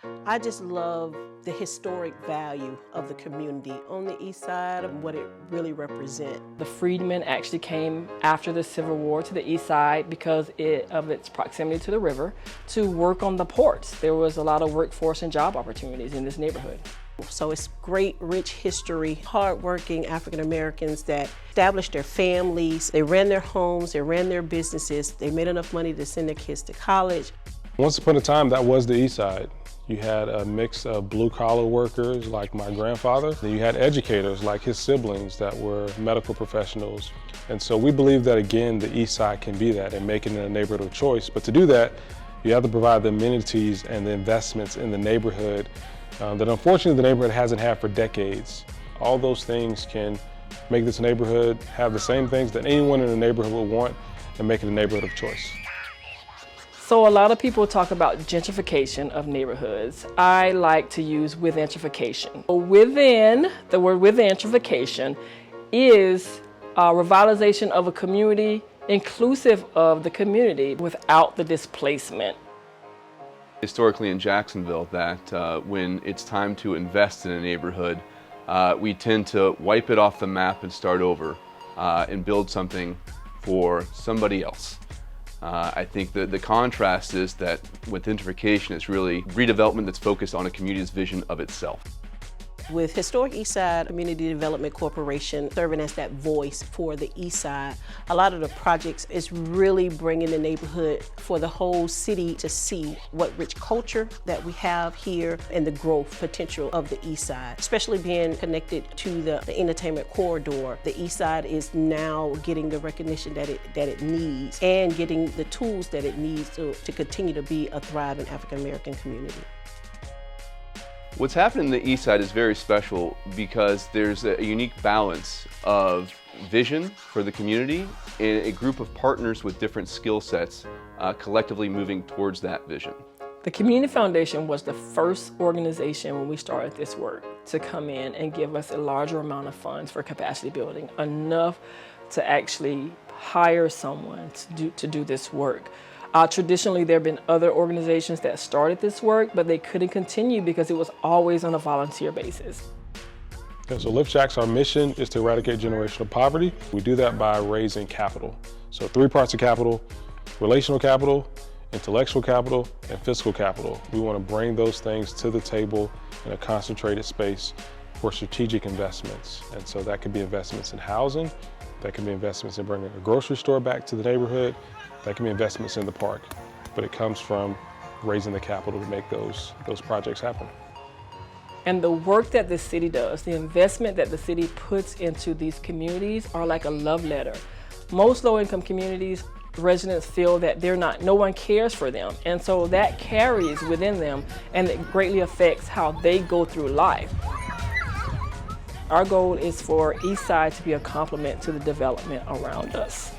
I just love the historic value of the community on the East Side and what it really represents. The freedmen actually came after the Civil War to the East Side because of its proximity to the river to work on the ports. There was a lot of workforce and job opportunities in this neighborhood. So it's great, rich history, hardworking African Americans that established their families, they ran their homes, they ran their businesses, they made enough money to send their kids to college. Once upon a time, that was the East Side. You had a mix of blue-collar workers like my grandfather. Then you had educators like his siblings that were medical professionals. And so we believe that, again, the East Side can be that and make it a neighborhood of choice. But to do that, you have to provide the amenities and the investments in the neighborhood that unfortunately the neighborhood hasn't had for decades. All those things can make this neighborhood have the same things that anyone in the neighborhood would want and make it a neighborhood of choice. So a lot of people talk about gentrification of neighborhoods. I like to use withintrification. Within, the word withintrification is revitalization of a community inclusive of the community without the displacement. Historically in Jacksonville, that when it's time to invest in a neighborhood, we tend to wipe it off the map and start over and build something for somebody else. I think that the contrast is that with gentrification, it's really redevelopment that's focused on a community's vision of itself. With Historic Eastside Community Development Corporation serving as that voice for the East Side, a lot of the projects is really bringing the neighborhood for the whole city to see what rich culture that we have here and the growth potential of the East Side, especially being connected to the entertainment corridor. The East Side is now getting the recognition that it needs and getting the tools that it needs to continue to be a thriving African American community. What's happened in the East Side is very special because there's a unique balance of vision for the community and a group of partners with different skill sets collectively moving towards that vision. The Community Foundation was the first organization when we started this work to come in and give us a larger amount of funds for capacity building, enough to actually hire someone to do this work. Traditionally, there have been other organizations that started this work, but they couldn't continue because it was always on a volunteer basis. So Lift Jacks, our mission is to eradicate generational poverty. We do that by raising capital. So 3 parts of capital: relational capital, intellectual capital, and fiscal capital. We want to bring those things to the table in a concentrated space for strategic investments. And so that could be investments in housing, that can be investments in bringing a grocery store back to the neighborhood, that can be investments in the park, but it comes from raising the capital to make those projects happen. And the work that the city does, the investment that the city puts into these communities are like a love letter. Most low-income communities, residents feel that no one cares for them, and so that carries within them and it greatly affects how they go through life. Our goal is for Eastside to be a complement to the development around us.